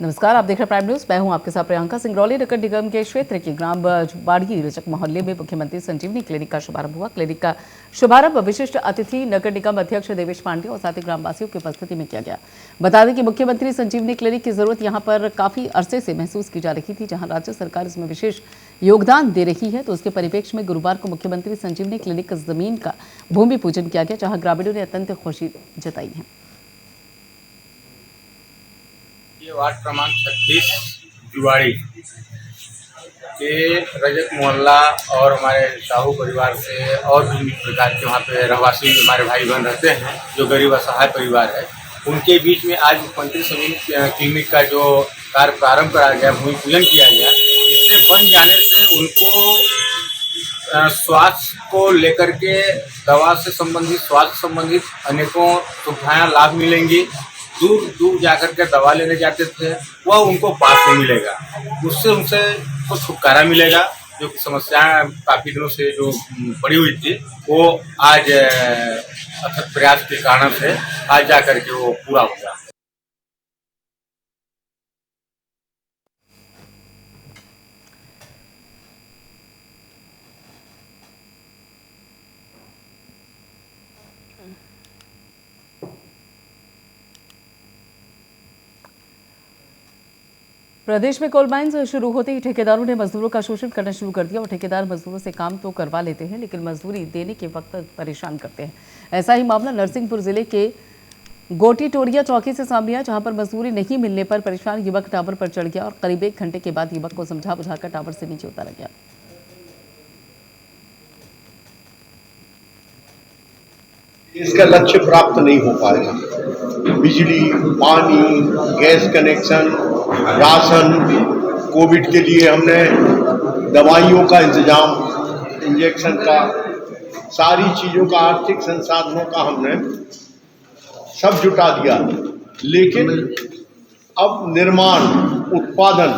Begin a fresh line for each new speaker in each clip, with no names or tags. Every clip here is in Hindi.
नमस्कार, आप देख रहे हैं प्राइम न्यूज। मैं हूं आपके साथ प्रियंका। सिंगरौली नगर निगम के क्षेत्र के ग्राम बाड़ी रचक मोहल्ले में मुख्यमंत्री संजीवनी क्लिनिक का शुभारंभ हुआ। क्लिनिक का शुभारंभ विशिष्ट अतिथि नगर निगम अध्यक्ष देवेश पांडे और साथ ही ग्रामवासियों की उपस्थिति में किया गया। बता दें कि मुख्यमंत्री संजीवनी क्लिनिक की जरूरत यहां पर काफी अरसे से महसूस की जा रही थी। जहां राज्य सरकार इसमें विशेष योगदान दे रही है, तो उसके परिप्रेक्ष्य में गुरुवार को मुख्यमंत्री संजीवनी क्लिनिक जमीन का भूमि पूजन किया गया, जहां ग्रामीणों ने अत्यंत खुशी जताई है।
ये वार्ड क्रमांक 36 जुवाड़ी के रजक मोहल्ला और हमारे साहू परिवार से और भी प्रकार के वहाँ पे रहवासी हमारे भाई बहन रहते हैं, जो गरीब असहाय परिवार है, उनके बीच में आज मुख्यमंत्री संजीवनी क्लिनिक का जो कार्य प्रारंभ करा गया, भूमि पूजन किया गया। इससे बन जाने से उनको स्वास्थ्य को लेकर के दवा से संबंधित, स्वास्थ्य संबंधित अनेकों सुविधाएं लाभ मिलेंगी। दूर दूर जाकर के दवा लेने जाते थे, वह उनको पास नहीं मिलेगा। उससे उनसे कुछ छुटकारा मिलेगा। जो समस्याएं काफ़ी दिनों से जो पड़ी हुई थी, वो आज अथक प्रयास के कारण से आज जा करके वो पूरा हो गया।
प्रदेश में कोल माइंस शुरू होते ही ठेकेदारों ने मजदूरों का शोषण करना शुरू कर दिया और ठेकेदार मजदूरों से काम तो करवा लेते हैं, लेकिन मजदूरी देने के वक्त परेशान करते हैं। ऐसा ही मामला नरसिंहपुर जिले के गोटी टोरिया चौकी से सामने आया, जहां पर मजदूरी नहीं मिलने पर परेशान युवक टावर पर चढ़ गया और करीब 1 घंटे के बाद युवक को समझा बुझाकर टावर से नीचे उतारा गया।
इसका लक्ष्य प्राप्त नहीं हो पाएगा। बिजली, पानी, गैस कनेक्शन, राशन, कोविड के लिए हमने दवाइयों का इंतजाम, इंजेक्शन का, सारी चीज़ों का, आर्थिक संसाधनों का हमने सब जुटा दिया। लेकिन अब निर्माण, उत्पादन,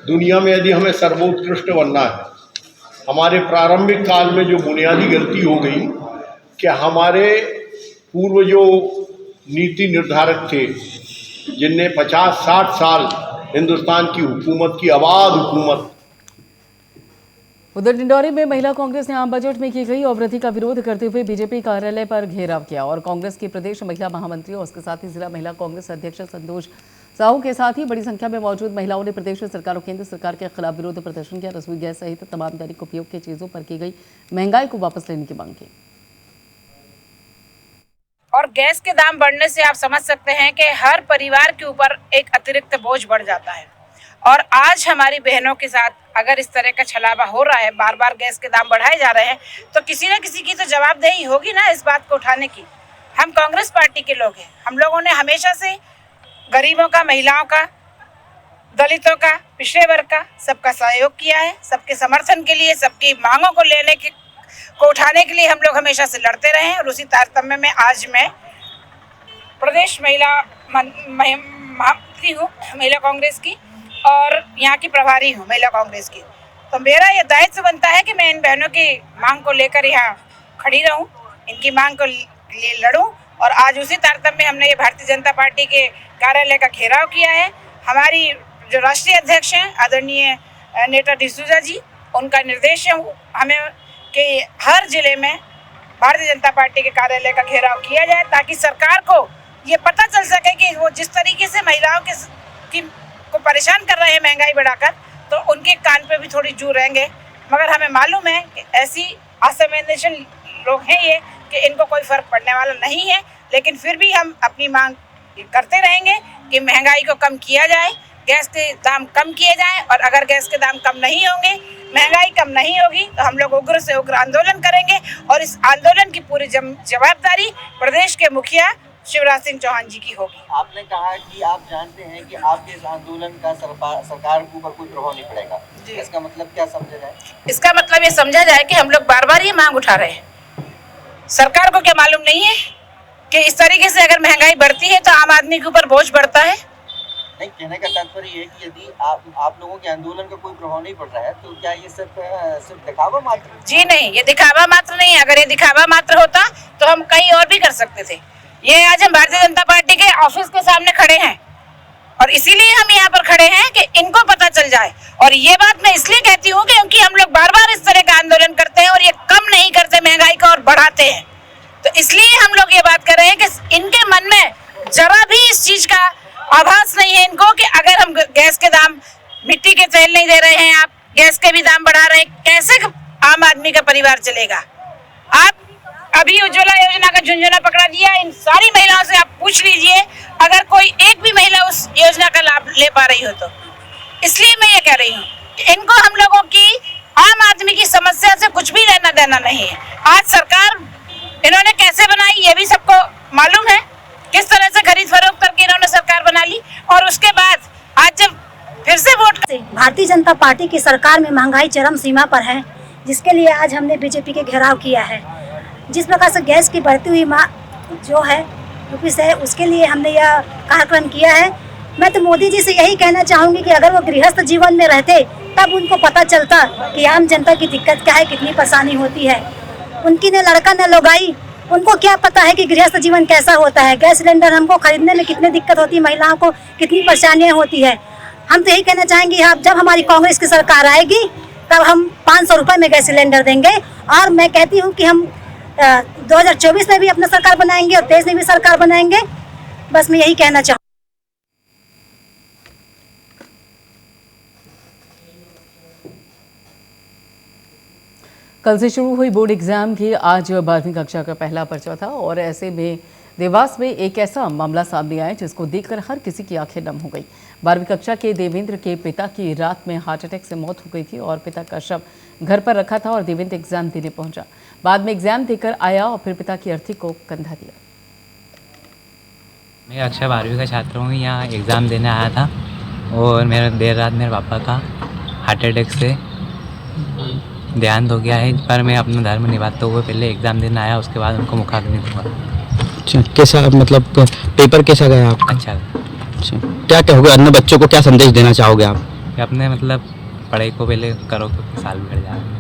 दुनिया में यदि हमें सर्वोत्कृष्ट बनना है, हमारे प्रारंभिक काल में जो बुनियादी गलती हो गई कि हमारे पूर्व जो नीति निर्धारक थे, जिनने 50-60 साल हिंदुस्तान की हुकूमत की, आबाद हुकूमत।
उधर डिंडौरी में महिला कांग्रेस ने आम बजट में की गई अवृद्धि का विरोध करते हुए बीजेपी कार्यालय पर घेराव किया और कांग्रेस की प्रदेश महिला महामंत्री और उसके साथ ही जिला महिला कांग्रेस अध्यक्ष संतोष साहू के साथ ही बड़ी संख्या में मौजूद महिलाओं ने प्रदेश सरकार और केंद्र सरकार के खिलाफ विरोध प्रदर्शन किया। रसोई गैस सहित तमाम दैनिक उपयोग की चीजों पर की गई महंगाई को वापस लेने की मांग की।
और गैस के दाम बढ़ने से आप समझ सकते हैं कि हर परिवार के ऊपर एक अतिरिक्त बोझ बढ़ जाता है। और आज हमारी बहनों के साथ अगर इस तरह का छलावा हो रहा है, बार बार गैस के दाम बढ़ाए जा रहे हैं, तो किसी न किसी की तो जवाबदेही होगी ना इस बात को उठाने की। हम कांग्रेस पार्टी के लोग हैं। हम लोगों ने हमेशा से गरीबों का, महिलाओं का, दलितों का, पिछड़े वर्ग का सबका सहयोग किया है। सबके समर्थन के लिए, सबकी मांगों को लेने के को उठाने के लिए हम लोग हमेशा से लड़ते रहे हैं। और उसी तारतम्य में आज मैं प्रदेश महिला महामंत्री हूँ महिला कांग्रेस की और यहाँ की प्रभारी हूँ महिला कांग्रेस की। तो मेरा ये दायित्व बनता है कि मैं इन बहनों की मांग को लेकर यहाँ खड़ी रहूँ, इनकी मांग को लिए लड़ूँ। और आज उसी तारतम्य में हमने ये भारतीय जनता पार्टी के कार्यालय का घेराव किया है। हमारी जो राष्ट्रीय अध्यक्ष हैं आदरणीय नेता डिसूजा जी, उनका निर्देश है हमें कि हर जिले में भारतीय जनता पार्टी के कार्यालय का घेराव किया जाए, ताकि सरकार को ये पता चल सके कि वो जिस तरीके से महिलाओं को परेशान कर रहे हैं महंगाई बढ़ाकर, तो उनके कान पे भी थोड़ी जू रहेंगे। मगर हमें मालूम है कि ऐसी असंवेदनशील लोग हैं ये कि इनको कोई फर्क पड़ने वाला नहीं है। लेकिन फिर भी हम अपनी मांग करते रहेंगे कि महंगाई को कम किया जाए, गैस के दाम कम किए जाएं। और अगर गैस के दाम कम नहीं होंगे, महंगाई कम नहीं होगी, तो हम लोग उग्र से उग्र आंदोलन करेंगे। और इस आंदोलन की पूरी जवाबदारी प्रदेश के मुखिया शिवराज सिंह चौहान जी की होगी।
आपने कहा कि आप जानते हैं कि आपके इस आंदोलन का सरकार के ऊपर कोई प्रभाव नहीं पड़ेगा, इसका मतलब क्या समझा जाए?
इसका मतलब ये समझा जाए कि हम लोग बार बार ये मांग उठा रहे हैं। सरकार को क्या मालूम नहीं है कि इस तरीके से अगर महंगाई बढ़ती है तो आम आदमी के ऊपर बोझ बढ़ता है?
नहीं, कहने का तात्पर्य है कि यदि आप लोगों के आंदोलन का कोई प्रभाव नहीं पड़ रहा है, तो क्या ये सिर्फ दिखावा मात्र?
जी नहीं, ये दिखावा मात्र नहीं है। अगर ये दिखावा मात्र होता तो हम कहीं और भी कर सकते थे। ये आज हम भारतीय जनता पार्टी के ऑफिस के सामने खड़े हैं और इसीलिए हम यहाँ पर खड़े हैं कि इनको पता चल जाए। और ये बात मैं इसलिए कहती हूँ क्योंकि हम लोग बार बार इस तरह का आंदोलन करते हैं और ये कम नहीं करते महंगाई को और बढ़ाते हैं। तो इसलिए हम लोग ये बात कर रहे हैं कि इनके मन में जरा भी इस चीज का आभास नहीं है इनको कि अगर हम गैस के दाम, मिट्टी के तेल नहीं दे रहे हैं, आप गैस के भी दाम बढ़ा रहे हैं, कैसे आम आदमी का परिवार चलेगा। आप अभी उज्ज्वला योजना का झुंझुना पकड़ा दिया। इन सारी महिलाओं से आप पूछ लीजिए अगर कोई एक भी महिला उस योजना का लाभ ले पा रही हो तो। इसलिए मैं ये कह रही हूँ कि इनको हम लोगों की आम आदमी की समस्या से कुछ भी लेना देना नहीं है। आज सरकार इन्होंने कैसे बनाई ये भी सबको मालूम है, किस तरह से खरीद फरोख्त करके इन्होंने सरकार बना ली। और उसके बाद आज जब फिर से वोट
भारतीय जनता पार्टी की सरकार में महंगाई चरम सीमा पर है, जिसके लिए आज हमने बीजेपी के घेराव किया है। जिस प्रकार से गैस की बढ़ती हुई जो है रुपीस है, उसके लिए हमने यह कार्यक्रम किया है। मैं तो मोदी जी से यही कहना चाहूँगी कि अगर वो गृहस्थ जीवन में रहते तब उनको पता चलता कि आम जनता की दिक्कत क्या है, कितनी परेशानी होती है। उनकी न लड़का न लोगाई, उनको क्या पता है कि गृहस्थ जीवन कैसा होता है। गैस सिलेंडर हमको खरीदने में कितनी दिक्कत होती है, महिलाओं को कितनी परेशानियाँ होती है। हम तो यही कहना चाहेंगे जब हमारी कांग्रेस की सरकार आएगी तब हम 500 रुपये में गैस सिलेंडर देंगे। और मैं कहती हूँ कि हम 2024 में भी अपना सरकार बनाएंगे और 23 में भी सरकार बनाएंगे। बस मैं यही कहना चाहूँ।
कल से शुरू हुई बोर्ड एग्जाम की आज 12वीं कक्षा का पहला पर्चा था और ऐसे में देवास में एक ऐसा मामला सामने आया जिसको देखकर हर किसी की आंखें नम हो गई। 12वीं कक्षा के देवेंद्र के पिता की रात में हार्ट अटैक से मौत हो गई थी और पिता का शव घर पर रखा था और देवेंद्र एग्जाम देने पहुंचा। बाद में एग्जाम देकर आया और फिर पिता की अर्थी को कंधा दिया।
मैं कक्षा 12वीं का छात्र हूँ, यहाँ एग्ज़ाम देने आया था और मेरा देर रात मेरे पापा का हार्ट अटैक से देहांत हो गया है। पर मैं अपना धर्म निभाते हुए पहले एग्ज़ाम देने आया, उसके बाद उनको मुखाग्नि दूंगा।
अच्छा, कैसा मतलब पेपर कैसा गया आपका?
अच्छा।
क्या कहोगे अन्य बच्चों को, क्या संदेश देना चाहोगे आप?
कि अपने मतलब पढ़ाई को पहले करो क्योंकि साल बिगड़ जाएगा।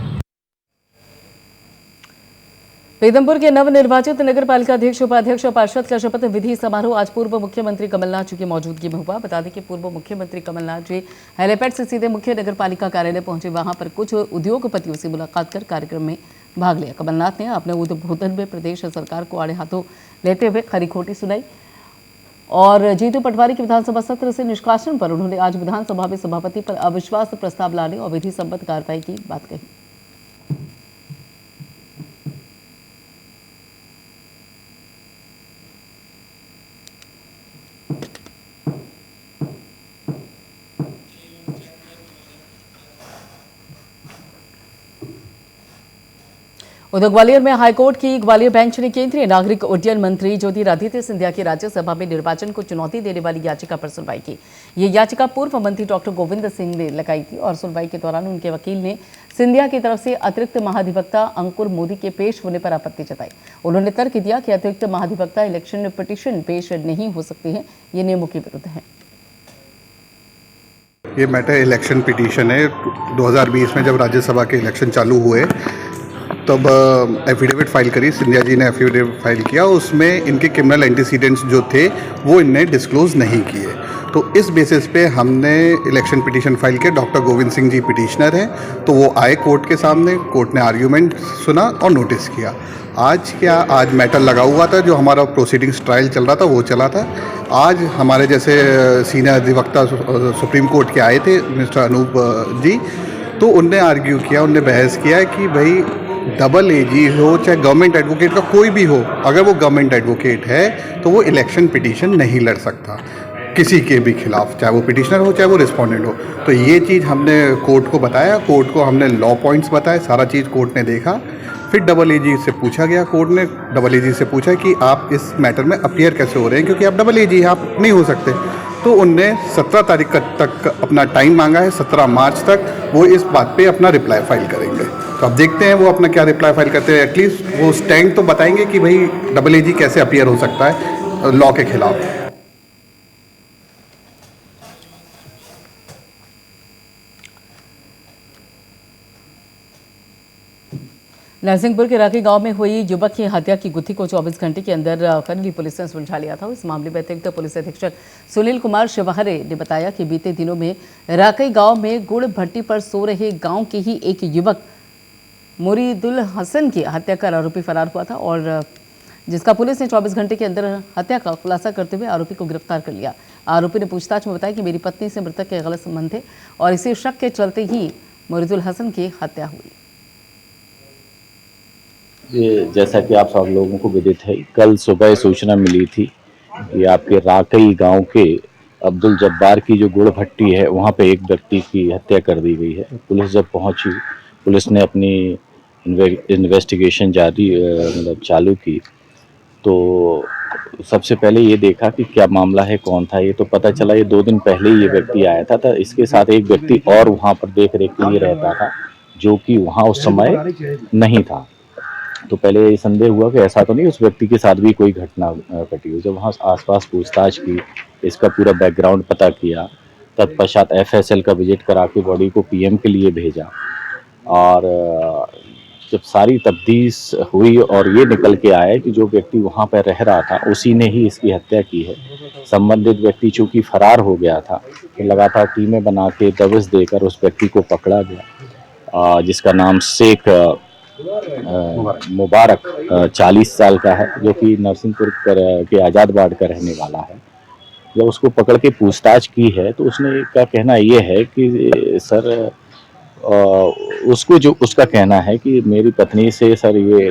पीथमपुर के नवनिर्वाचित नगर पालिका अध्यक्ष, उपाध्यक्ष और पार्षद का शपथ विधि समारोह आज पूर्व मुख्यमंत्री कमलनाथ जी की मौजूदगी में हुआ। बता दें कि पूर्व मुख्यमंत्री कमलनाथ जी हेलीपैड से सीधे मुख्य नगर पालिका कार्यालय पहुंचे। वहां पर कुछ उद्योगपतियों से मुलाकात कर कार्यक्रम में भाग लिया। कमलनाथ ने अपने उद्बोधन में प्रदेश सरकार को आड़े हाथों लेते हुए खरी खोटी सुनाई और जीतू पटवारी के विधानसभा सत्र से निष्कासन पर उन्होंने आज विधानसभा में सभापति पर अविश्वास प्रस्ताव लाने और विधि सम्मत कार्रवाई की बात कही। उधर ग्वालियर में हाईकोर्ट की ग्वालियर बेंच ने केंद्रीय नागरिक उड्डयन मंत्री ज्योतिरादित्य सिंधिया की राज्यसभा में निर्वाचन को चुनौती देने वाली याचिका पर सुनवाई की। ये याचिका पूर्व मंत्री डॉक्टर गोविंद सिंह ने लगाई थी और सुनवाई के दौरान उनके वकील ने सिंधिया की तरफ से अतिरिक्त महाधिवक्ता अंकुर मोदी के पेश होने पर आपत्ति जताई। उन्होंने तर्क दिया कि अतिरिक्त महाधिवक्ता इलेक्शन पिटीशन पेश नहीं हो सकती है, ये नियमों के विरुद्ध है।
ये मैटर इलेक्शन पिटीशन है। 2020 में जब राज्यसभा के इलेक्शन चालू हुए तब एफिडेविट फाइल करी, सिंधिया जी ने एफिडेविट फाइल किया। उसमें इनके क्रिमिनल एंटीसीडेंट्स जो थे वो इनने डिस्क्लोज नहीं किए। तो इस बेसिस पे हमने इलेक्शन पिटीशन फाइल किया। डॉक्टर गोविंद सिंह जी पिटीशनर हैं, तो वो आए कोर्ट के सामने, कोर्ट ने आर्ग्यूमेंट सुना और नोटिस किया। आज मैटर लगा हुआ था, जो हमारा प्रोसीडिंग्स ट्रायल चल रहा था वो चला था। आज हमारे जैसे सीनियर अधिवक्ता सुप्रीम कोर्ट के आए थे मिस्टर अनूप जी, तो उनने आर्ग्यू किया, उनने बहस किया कि भाई डबल एजी हो चाहे गवर्नमेंट एडवोकेट का कोई भी हो, अगर वो गवर्नमेंट एडवोकेट है तो वो इलेक्शन पिटीशन नहीं लड़ सकता किसी के भी खिलाफ, चाहे वो पिटीशनर हो चाहे वो रिस्पोंडेंट हो। तो ये चीज़ हमने कोर्ट को बताया, कोर्ट को हमने लॉ पॉइंट्स बताए, सारा चीज़ कोर्ट ने देखा। फिर डबल एजी से पूछा गया, कोर्ट ने डबल एजी से पूछा कि आप इस मैटर में अपीयर कैसे हो रहे हैं, क्योंकि आप डबल एजी हैं, आप नहीं हो सकते। तो उनने 17 तारीख तक अपना टाइम मांगा है, 17 मार्च तक वो इस बात पे अपना रिप्लाई फाइल करेंगे। तो अब देखते हैं वो अपना क्या रिप्लाई फाइल करते हैं। एटलीस्ट वो स्टैंड तो बताएंगे कि भाई डबल एजी कैसे अपीयर हो सकता है लॉ के खिलाफ।
नरसिंहपुर के राकी गांव में हुई युवक की हत्या की गुत्थी को 24 घंटे के अंदर करनी पुलिस ने सुलझा लिया था। इस मामले में अतिरिक्त पुलिस अधीक्षक सुनील कुमार शिवहरे ने बताया कि बीते दिनों में राकी गांव में गुड़ भट्टी पर सो रहे गांव के ही एक युवक मुरीदुल हसन की हत्या कर आरोपी फरार हुआ था और जिसका पुलिस ने 24 घंटे के अंदर हत्या का खुलासा करते हुए आरोपी को गिरफ्तार कर लिया। आरोपी ने पूछताछ में बताया कि मेरी पत्नी से मृतक के गलत संबंध थे और इसी शक के चलते ही मुरीदुल हसन की हत्या हुई।
जैसा कि आप सब लोगों को विदित है, कल सुबह सूचना मिली थी कि आपके राकई गांव के अब्दुल जब्बार की जो गुड़ भट्टी है वहां पे एक व्यक्ति की हत्या कर दी गई है। पुलिस जब पहुंची, पुलिस ने अपनी इन्वेस्टिगेशन चालू की तो सबसे पहले ये देखा कि क्या मामला है, कौन था ये। तो पता चला ये 2 दिन पहले ही ये व्यक्ति आया था इसके साथ एक व्यक्ति और वहाँ पर देख रेख के लिए रहता था जो कि वहाँ उस समय नहीं था। तो पहले संदेह हुआ कि ऐसा तो नहीं उस व्यक्ति के साथ भी कोई घटना घटी हो। जब वहाँ आसपास पूछताछ की, इसका पूरा बैकग्राउंड पता किया, तत्पश्चात FSL का विजिट करा के बॉडी को PM के लिए भेजा और जब सारी तफ्तीश हुई और ये निकल के आया कि जो व्यक्ति वहाँ पर रह रहा था उसी ने ही इसकी हत्या की है। संबंधित व्यक्ति चूँकि फरार हो गया था तो लगातार टीमें बना के दबिश देकर उस व्यक्ति को पकड़ा गया, जिसका नाम शेख मुबारक 40 साल का है, जो कि नरसिंहपुर के आज़ाद वार्ड का रहने वाला है। जब उसको पकड़ के पूछताछ की है तो उसने का कहना ये है कि सर उसको जो उसका कहना है कि मेरी पत्नी से सर ये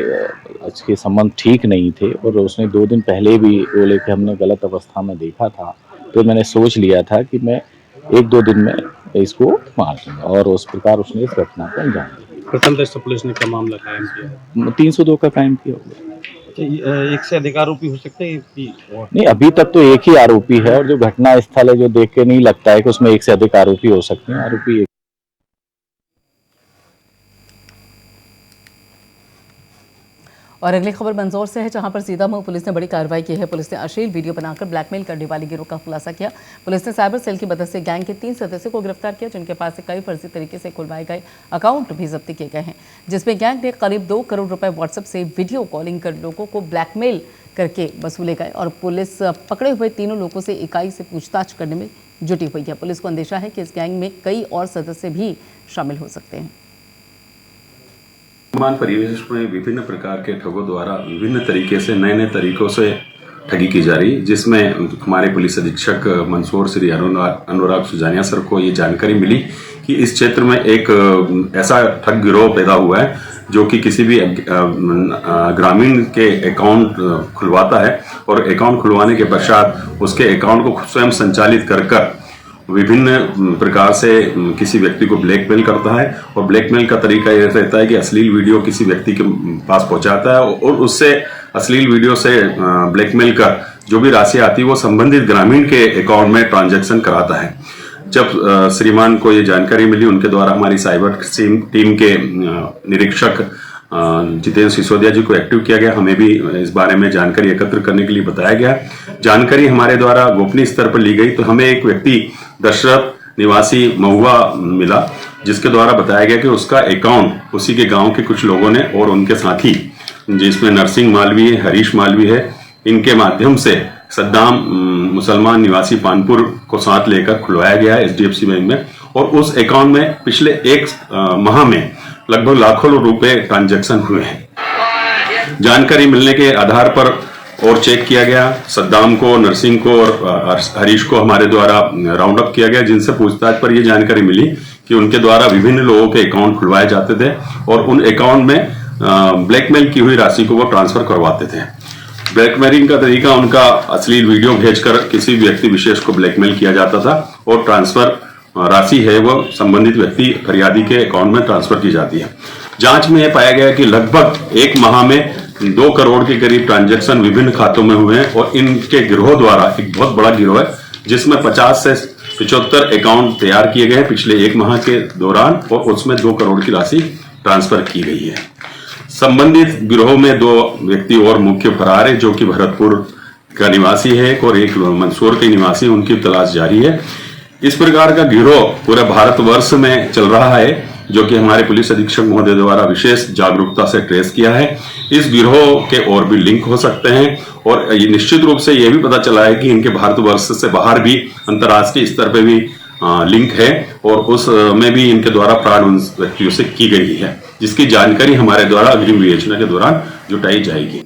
उसके संबंध ठीक नहीं थे और उसने 2 दिन पहले भी वो लेके हमने गलत अवस्था में देखा था। तो मैंने सोच लिया था कि मैं 1-2 दिन में इसको मार दूंगा और उस प्रकार उसने इस घटना को अंजाम दिया।
प्रथम दृष्टया पुलिस ने क्या मामला कायम किया?
302 का कायम किया होगा।
एक से अधिक आरोपी हो सकते हैं कि
नहीं, अभी तक तो एक ही आरोपी है और जो घटना स्थल है जो देख के नहीं लगता है कि उसमें एक से अधिक आरोपी हो सकते हैं। आरोपी
और अगली खबर मंदसौर से है, जहां पर सीतामऊ पुलिस ने बड़ी कार्रवाई की है। पुलिस ने अश्लील वीडियो बनाकर ब्लैकमेल करने वाली गिरोह का खुलासा किया। पुलिस ने साइबर सेल की मदद से गैंग के 3 सदस्यों को गिरफ्तार किया, जिनके पास से कई फर्जी तरीके से खुलवाए गए अकाउंट भी जब्त किए गए हैं, जिसमें गैंग ने करीब 2 करोड़ रुपए व्हाट्सएप से वीडियो कॉलिंग कर लोगों को ब्लैकमेल करके वसूले गए और पुलिस पकड़े हुए तीनों लोगों से इकाई से पूछताछ करने में जुटी हुई है। पुलिस को अंदेशा है कि इस गैंग में कई और सदस्य भी शामिल हो सकते हैं।
वर्तमान परिवेश में विभिन्न प्रकार के ठगों द्वारा विभिन्न तरीके से नए तरीकों से ठगी की जा रही, जिसमें हमारे पुलिस अधीक्षक मंदसौर श्री अनुराग सुजानिया सर को ये जानकारी मिली कि इस क्षेत्र में एक ऐसा ठग गिरोह पैदा हुआ है जो कि किसी भी ग्रामीण के अकाउंट खुलवाता है और अकाउंट खुलवाने के पश्चात उसके अकाउंट को स्वयं संचालित कर विभिन्न प्रकार से किसी व्यक्ति को ब्लैकमेल करता है। और ब्लैकमेल का तरीका यह रहता है कि अश्लील वीडियो किसी व्यक्ति के पास पहुंचाता है और उससे अश्लील वीडियो से ब्लैकमेल कर जो भी राशि आती है वो संबंधित ग्रामीण के अकाउंट में ट्रांजैक्शन कराता है। जब श्रीमान को ये जानकारी मिली, उनके द्वारा हमारी साइबर टीम के निरीक्षक जितेंद्र सिसोदिया जी को एक्टिव किया गया। हमें भी इस बारे में जानकारी एकत्र करने के लिए बताया गया। जानकारी हमारे द्वारा गोपनीय स्तर पर ली गई तो हमें एक व्यक्ति दशरथ निवासी महुआ मिला, जिसके द्वारा बताया गया कि उसका अकाउंट उसी के गांव के कुछ लोगों ने और उनके साथी, जिसमें नरसिंह मालवी है, हरीश मालवी है, इनके माध्यम से सद्दाम मुसलमान निवासी पानपुर को साथ लेकर खुलवाया गया है HDFC बैंक में। और उस अकाउंट में पिछले 1 माह में लगभग लाखों रुपए ट्रांजैक्शन हुए हैं। जानकारी मिलने के आधार पर और चेक किया गया, सद्दाम को, नरसिंह को और हरीश को हमारे द्वारा राउंड अप किया गया, जिनसे पूछताछ पर यह जानकारी मिली कि उनके द्वारा विभिन्न लोगों के अकाउंट खुलवाए जाते थे और उन अकाउंट में ब्लैकमेल की हुई राशि को वो ट्रांसफर करवाते थे। ब्लैकमेलिंग का तरीका उनका अश्लील वीडियो भेजकर किसी व्यक्ति विशेष को ब्लैकमेल किया जाता था और ट्रांसफर राशि है वो संबंधित व्यक्ति फरियादी के अकाउंट में ट्रांसफर की जाती है। जांच में यह पाया गया कि लगभग 1 माह में 2 करोड़ के करीब ट्रांजैक्शन विभिन्न खातों में हुए हैं और इनके गिरोह द्वारा, एक बहुत बड़ा गिरोह है जिसमें 50 से 75 अकाउंट तैयार किए गए हैं पिछले 1 माह के दौरान और उसमें 2 करोड़ की राशि ट्रांसफर की गई है। संबंधित गिरोह में 2 व्यक्ति और मुख्य फरार है, जो कि भरतपुर का निवासी है और एक मंदसौर के निवासी, उनकी तलाश जारी है। इस प्रकार का गिरोह पूरे भारतवर्ष में चल रहा है जो कि हमारे पुलिस अधीक्षक महोदय द्वारा विशेष जागरूकता से ट्रेस किया है। इस गिरोह के और भी लिंक हो सकते हैं और ये निश्चित रूप से ये भी पता चला है कि इनके भारतवर्ष से बाहर भी अंतर्राष्ट्रीय स्तर पे भी लिंक है और उस में भी इनके द्वारा फ्रॉड उन व्यक्तियों से की गई है, जिसकी जानकारी हमारे द्वारा अग्रिम विवेचना के दौरान जुटाई जाएगी।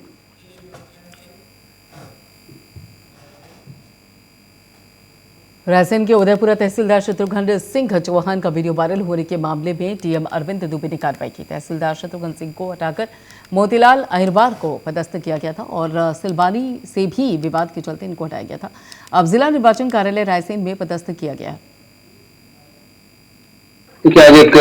रायसेन के उदयपुरा तहसीलदार शत्रुघ्न सिंह चौहान का वीडियो वायरल होने के मामले में डीएम अरविंद दुबे ने कार्रवाई की। तहसीलदार शत्रुघ्न सिंह को हटाकर मोतीलाल अहिरवार को पदस्थ किया गया था और सिलवानी से भी विवाद के चलते इनको हटाया गया था। अब जिला निर्वाचन कार्यालय रायसेन में पदस्थ किया गया है।
देखिए, आज एक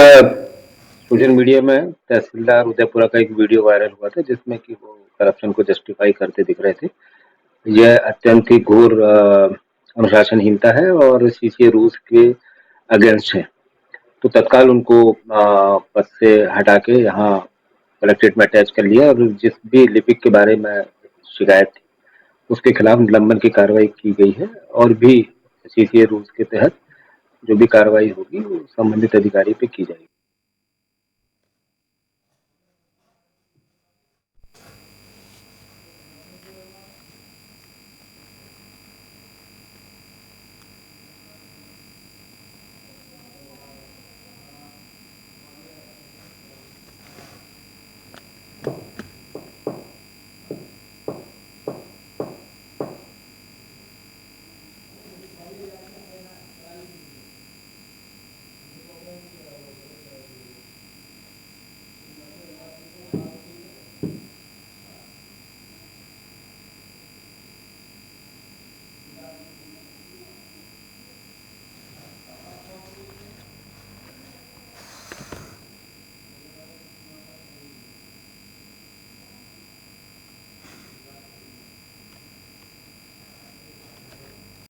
सोशल मीडिया में तहसीलदार उदयपुरा का एक वीडियो वायरल हुआ था जिसमें कि वो करप्शन को जस्टिफाई करते दिख रहे थे। यह अत्यंत ही घोर अनुशासनहीनता है और सीसीए रूल्स के अगेंस्ट है। तो तत्काल उनको पद से हटा के यहाँ कलेक्ट्रेट में अटैच कर लिया और जिस भी लिपिक के बारे में शिकायत थी उसके खिलाफ निलंबन की कार्रवाई की गई है और भी सीसीए रूल्स के तहत जो भी कार्रवाई होगी वो संबंधित अधिकारी पे की जाएगी।